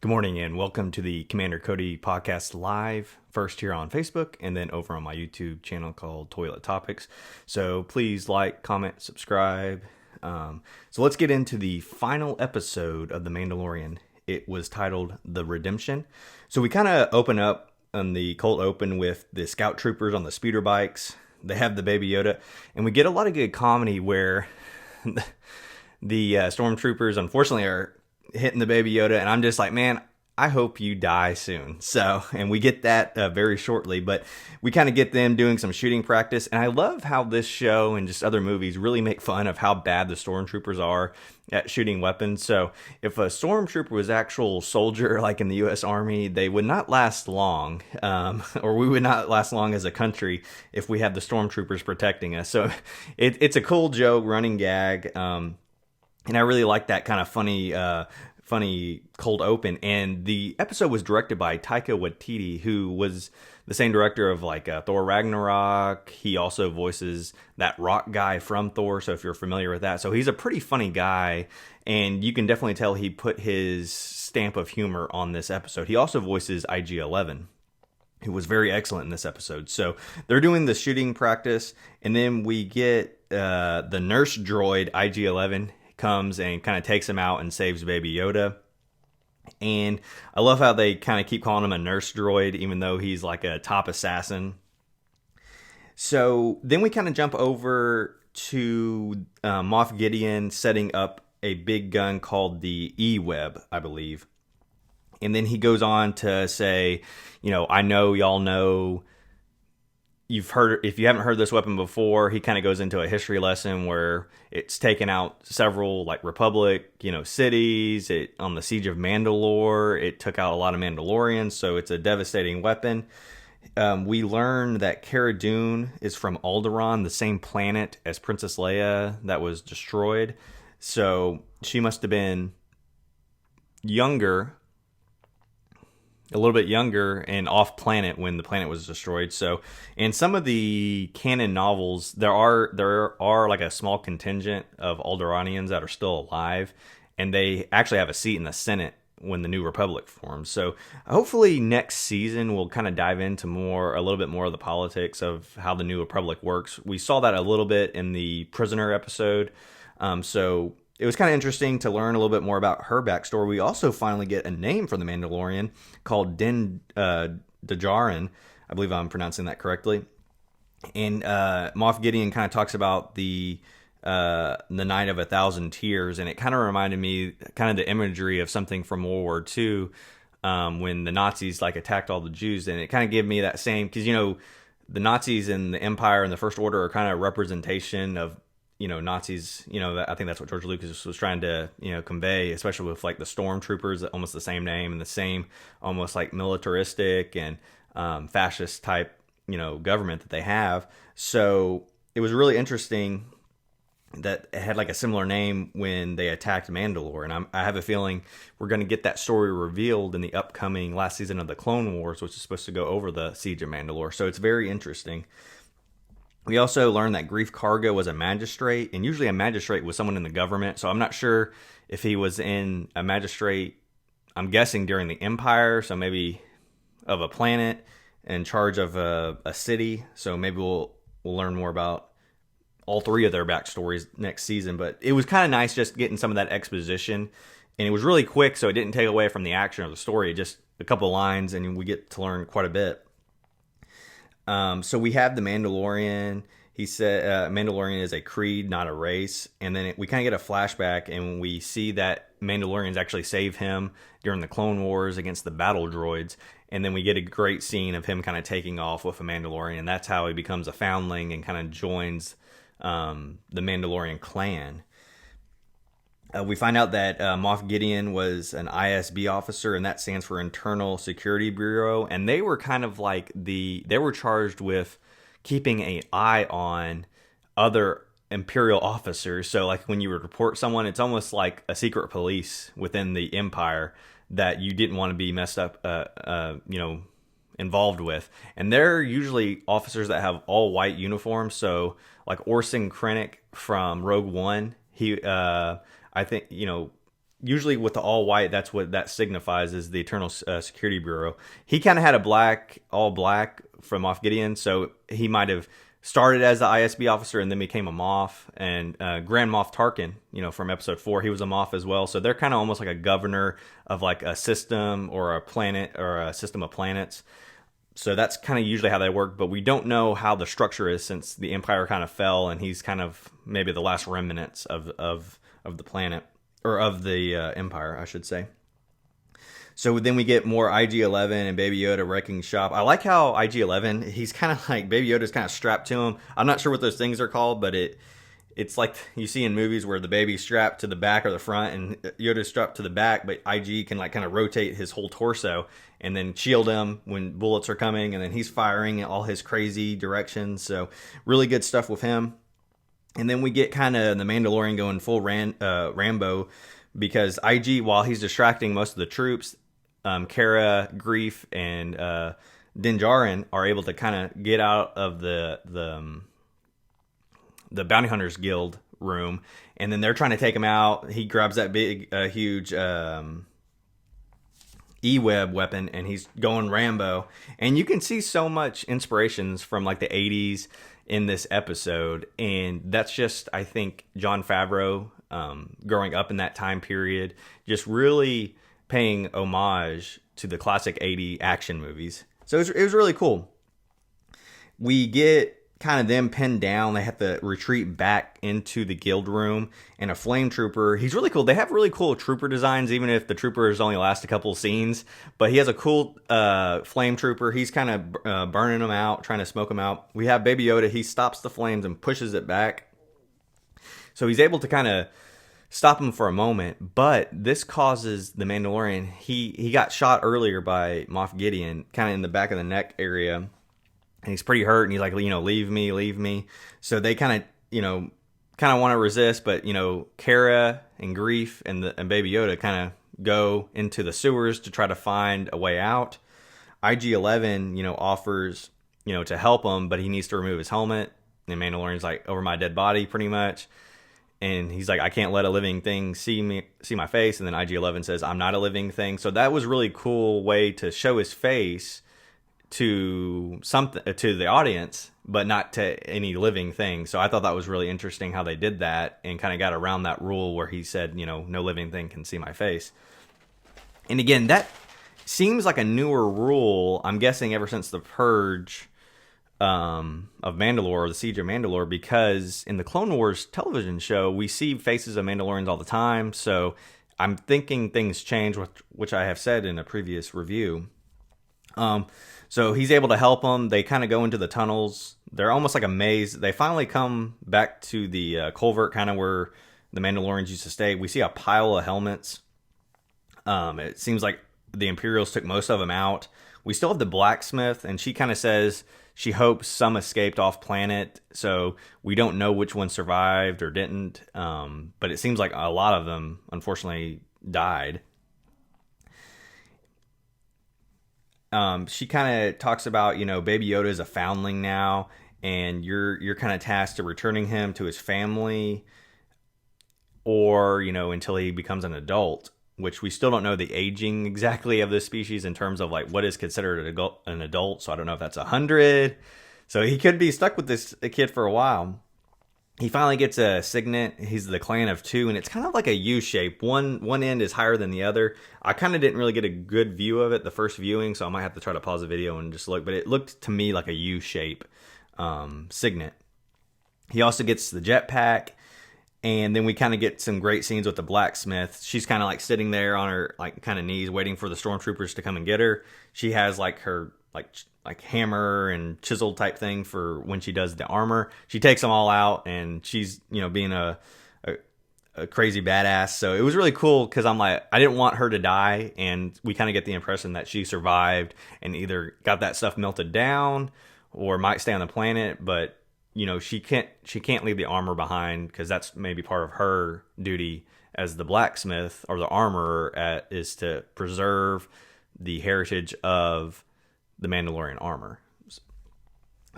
Good morning and welcome to the Commander Cody podcast live, first here on Facebook and then over on my YouTube channel called Toilet Topics. So please like, comment, subscribe. So let's get into the final episode of The Mandalorian. It was titled The Redemption. So we kind of open up on the cold open with the scout troopers on the speeder bikes. They have the Baby Yoda and we get a lot of good comedy where the stormtroopers unfortunately are hitting the Baby Yoda, and I'm just like, man, I hope you die soon. So, and we get that very shortly, but we kind of get them doing some shooting practice, and I love how this show and just other movies really make fun of how bad the stormtroopers are at shooting weapons. So, if a stormtrooper was actual soldier, like in the U.S. Army, they would not last long, or we would not last long as a country if we had the stormtroopers protecting us. So, it's a cool joke, running gag. And I really like that kind of funny cold open. And the episode was directed by Taika Waititi, who was the same director of like Thor Ragnarok. He also voices that rock guy from Thor, so if you're familiar with that. So he's a pretty funny guy, and you can definitely tell he put his stamp of humor on this episode. He also voices IG-11. Who was very excellent in this episode. So they're doing the shooting practice, and then we get the nurse droid IG-11 comes and kind of takes him out and saves Baby Yoda. And I love how they kind of keep calling him a nurse droid, even though he's like a top assassin. So then we kind of jump over to Moff Gideon setting up a big gun called the E-Web, I believe. And then he goes on to say, I know y'all know, you've heard, if you haven't heard this weapon before, he kind of goes into a history lesson where it's taken out several like Republic, cities. On the siege of Mandalore, it took out a lot of Mandalorians, so it's a devastating weapon. We learn that Cara Dune is from Alderaan, the same planet as Princess Leia that was destroyed. So she must have been a little bit younger and off planet when the planet was destroyed. So in some of the canon novels, there are like a small contingent of Alderaanians that are still alive, and they actually have a seat in the Senate when the New Republic forms. So hopefully next season we'll kind of dive into a little bit more of the politics of how the New Republic works. We saw that a little bit in the Prisoner episode. So it was kind of interesting to learn a little bit more about her backstory. We also finally get a name for the Mandalorian called Din Djarin. I believe I'm pronouncing that correctly. And Moff Gideon kind of talks about the Night of 1,000 Tears, and it kind of reminded me kind of the imagery of something from World War II when the Nazis like attacked all the Jews, and it kind of gave me that same, because the Nazis and the Empire and the First Order are kind of representation of Nazis, I think that's what George Lucas was trying to, convey, especially with like the stormtroopers, almost the same name and the same almost like militaristic and fascist type, government that they have. So it was really interesting that it had like a similar name when they attacked Mandalore. And I have a feeling we're going to get that story revealed in the upcoming last season of the Clone Wars, which is supposed to go over the siege of Mandalore. So it's very interesting. We also learned that Grief Karga was a magistrate, and usually a magistrate was someone in the government. So I'm not sure if he was in a magistrate, I'm guessing during the Empire, so maybe of a planet in charge of a city. So maybe we'll learn more about all three of their backstories next season. But it was kind of nice just getting some of that exposition, and it was really quick, so it didn't take away from the action of the story. Just a couple of lines, and we get to learn quite a bit. So we have the Mandalorian. He said Mandalorian is a creed, not a race. And then we kind of get a flashback, and we see that Mandalorians actually save him during the Clone Wars against the battle droids. And then we get a great scene of him kind of taking off with a Mandalorian. And that's how he becomes a foundling and kind of joins the Mandalorian clan. We find out that Moff Gideon was an ISB officer, and that stands for Internal Security Bureau. And they were kind of like they were charged with keeping an eye on other Imperial officers. So like when you would report someone, it's almost like a secret police within the Empire that you didn't want to be messed up, involved with. And they're usually officers that have all white uniforms. So like Orson Krennic from Rogue One, he, I think, usually with the all white, that's what that signifies, is the Eternal Security Bureau. He kind of had a all black from Moff Gideon, so he might have started as the ISB officer and then became a Moff. And Grand Moff Tarkin, from Episode 4, he was a Moff as well. So they're kind of almost like a governor of like a system or a planet or a system of planets. So that's kind of usually how they work, but we don't know how the structure is since the Empire kind of fell, and he's kind of maybe the last remnants of the planet, or of the Empire, I should say. So then we get more IG-11 and Baby Yoda wrecking shop. I like how IG-11, he's kind of like, Baby Yoda's kind of strapped to him. I'm not sure what those things are called, but it's like you see in movies where the baby's strapped to the back or the front, and Yoda's strapped to the back, but IG can like kind of rotate his whole torso and then shield him when bullets are coming, and then he's firing in all his crazy directions. So really good stuff with him. And then we get kind of the Mandalorian going full Rambo, because IG, while he's distracting most of the troops, Cara, Greef, and Din Djarin are able to kind of get out of the Bounty Hunters Guild room, and then they're trying to take him out. He grabs that big, huge E-web weapon, and he's going Rambo. And you can see so much inspirations from like the 80s in this episode, and that's just, I think, Jon Favreau growing up in that time period, just really paying homage to the classic 80 action movies. So it was really cool. We get kind of them pinned down. They have to retreat back into the guild room, and a flame trooper. He's really cool. They have really cool trooper designs, even if the troopers only last a couple of scenes. But he has a cool flame trooper. He's kind of burning them out, trying to smoke them out. We have Baby Yoda. He stops the flames and pushes it back. So he's able to kind of stop him for a moment, but this causes the Mandalorian. He got shot earlier by Moff Gideon, kind of in the back of the neck area, and he's pretty hurt, and he's like, leave me. So they kind of want to resist, but Cara and Greef and Baby Yoda kind of go into the sewers to try to find a way out. IG-11 offers to help him, but he needs to remove his helmet, and Mandalorian's like, over my dead body, pretty much. And he's like, I can't let a living thing see my face. And then IG-11 says, I'm not a living thing. So that was a really cool way to show his face to the audience, but not to any living thing. So I thought that was really interesting how they did that, and kind of got around that rule where he said, no living thing can see my face. And again, that seems like a newer rule, I'm guessing ever since the Purge of Mandalore, the Siege of Mandalore, because in the Clone Wars television show, we see faces of Mandalorians all the time. So I'm thinking things change, which I have said in a previous review. So he's able to help them. They kind of go into the tunnels. They're almost like a maze. They finally come back to the culvert, kind of where the Mandalorians used to stay. We see a pile of helmets. It seems like the Imperials took most of them out. We still have the blacksmith, and she kind of says she hopes some escaped off planet, so we don't know which one survived or didn't. But it seems like a lot of them, unfortunately, died. She kind of talks about, Baby Yoda is a foundling now, and you're kind of tasked to returning him to his family, or, until he becomes an adult, which we still don't know the aging exactly of this species in terms of like what is considered an adult. So I don't know if that's 100. So he could be stuck with this kid for a while. He finally gets a signet. He's the clan of two, and it's kind of like a U shape. One end is higher than the other. I kind of didn't really get a good view of it the first viewing, so I might have to try to pause the video and just look. But it looked to me like a U shape signet. He also gets the jetpack. And then we kind of get some great scenes with the blacksmith. She's kind of like sitting there on her like kind of knees, waiting for the stormtroopers to come and get her. She has like her like hammer and chisel type thing for when she does the armor. She takes them all out, and she's being a crazy badass. So it was really cool, because I'm like, I didn't want her to die, and we kind of get the impression that she survived and either got that stuff melted down or might stay on the planet, but she can't leave the armor behind, because that's maybe part of her duty as the blacksmith or the armorer, is to preserve the heritage of the Mandalorian armor.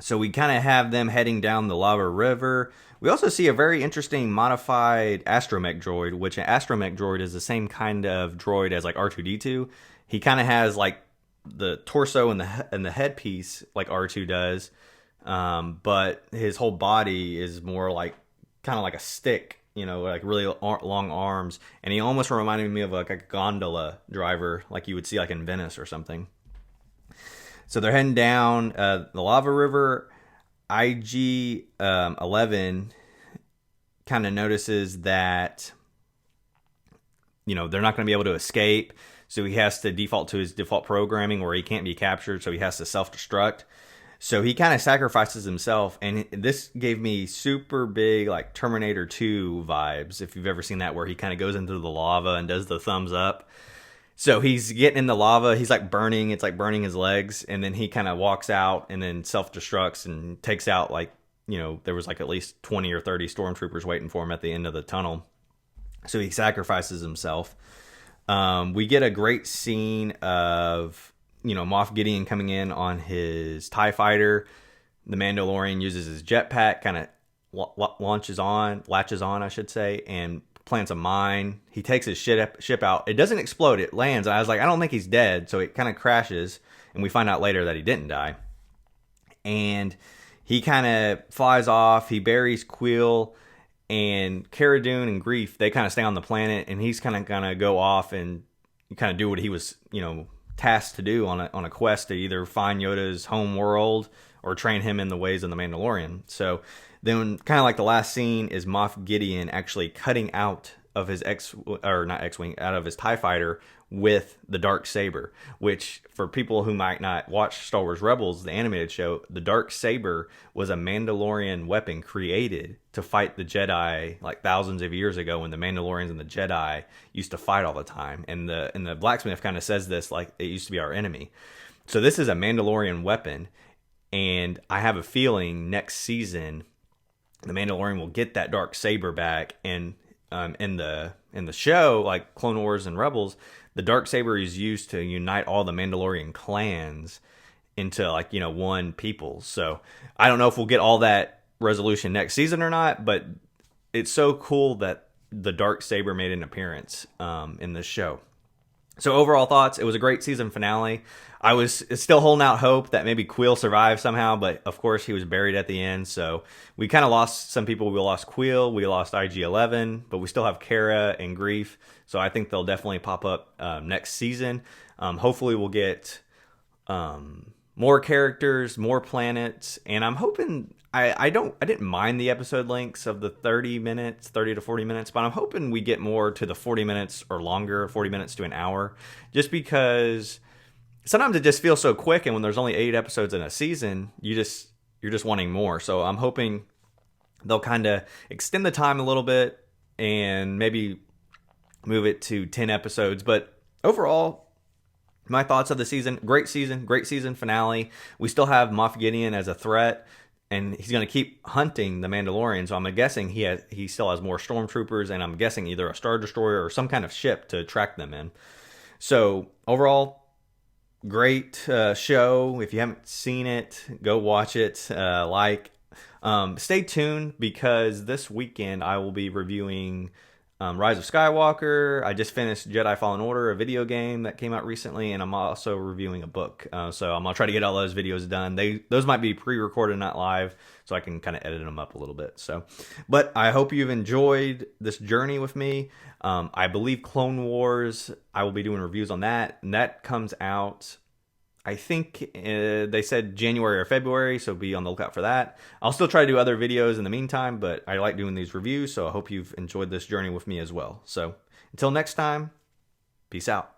So we kind of have them heading down the lava river. We also see a very interesting modified astromech droid, which an astromech droid is the same kind of droid as like R2D2. He kind of has like the torso and the headpiece like R2 does, but his whole body is more like kind of like a stick, like really long arms, and he almost reminded me of like a gondola driver, like you would see like in Venice or something. So they're heading down the lava river. IG 11 kind of notices that they're not going to be able to escape, so he has to default to his default programming where he can't be captured, so he has to self-destruct. So he kind of sacrifices himself, and this gave me super big like Terminator 2 vibes, if you've ever seen that, where he kind of goes into the lava and does the thumbs up. So he's getting in the lava, he's like burning, it's like burning his legs, and then he kind of walks out and then self-destructs and takes out like, there was like at least 20 or 30 stormtroopers waiting for him at the end of the tunnel. So he sacrifices himself. We get a great scene of, Moff Gideon coming in on his TIE fighter. The Mandalorian uses his jetpack, kind of latches on, I should say, and plants a mine. He takes his ship out. It doesn't explode. It lands. I was like, I don't think he's dead. So it kind of crashes, and we find out later that he didn't die. And he kind of flies off. He buries Quill, and Cara Dune and Greef, they kind of stay on the planet, and he's kind of gonna go off and kind of do what he was, tasked to do on a quest to either find Yoda's home world or train him in the ways of the Mandalorian. So then kind of like the last scene is Moff Gideon actually cutting out of his out of his TIE fighter with the dark saber, which for people who might not watch Star Wars Rebels, the animated show, the dark saber was a Mandalorian weapon created to fight the Jedi like thousands of years ago, when the Mandalorians and the Jedi used to fight all the time. And the blacksmith kind of says this like it used to be our enemy. So this is a Mandalorian weapon, and I have a feeling next season the Mandalorian will get that dark saber back. And in the show, like Clone Wars and Rebels, the dark saber is used to unite all the Mandalorian clans into like one people. So I don't know if we'll get all that resolution next season or not, but it's so cool that the dark saber made an appearance in this show. So overall thoughts, it was a great season finale. I was still holding out hope that maybe Quill survived somehow, but of course he was buried at the end. So we kind of lost some people. We lost Quill, we lost IG-11, but we still have Cara and Greef. So I think they'll definitely pop up next season. Hopefully we'll get more characters, more planets, and I'm hoping I didn't mind the episode lengths of the 30 to 40 minutes, but I'm hoping we get more to the 40 minutes or longer, 40 minutes to an hour, just because sometimes it just feels so quick, and when there's only 8 episodes in a season, you're just wanting more. So I'm hoping they'll kind of extend the time a little bit and maybe move it to 10 episodes. But overall, my thoughts of the season, great season finale. We still have Moff Gideon as a threat, and he's going to keep hunting the Mandalorian. So I'm guessing he still has more stormtroopers, and I'm guessing either a Star Destroyer or some kind of ship to track them in. So overall, great show. If you haven't seen it, go watch it. Stay tuned, because this weekend I will be reviewing Rise of Skywalker. I just finished Jedi Fallen Order, a video game that came out recently, and I'm also reviewing a book. So I'm going to try to get all those videos done. Those might be pre-recorded, not live, so I can kind of edit them up a little bit. But I hope you've enjoyed this journey with me. I believe Clone Wars, I will be doing reviews on that, and that comes out, I think they said January or February, so be on the lookout for that. I'll still try to do other videos in the meantime, but I like doing these reviews, so I hope you've enjoyed this journey with me as well. So until next time, peace out.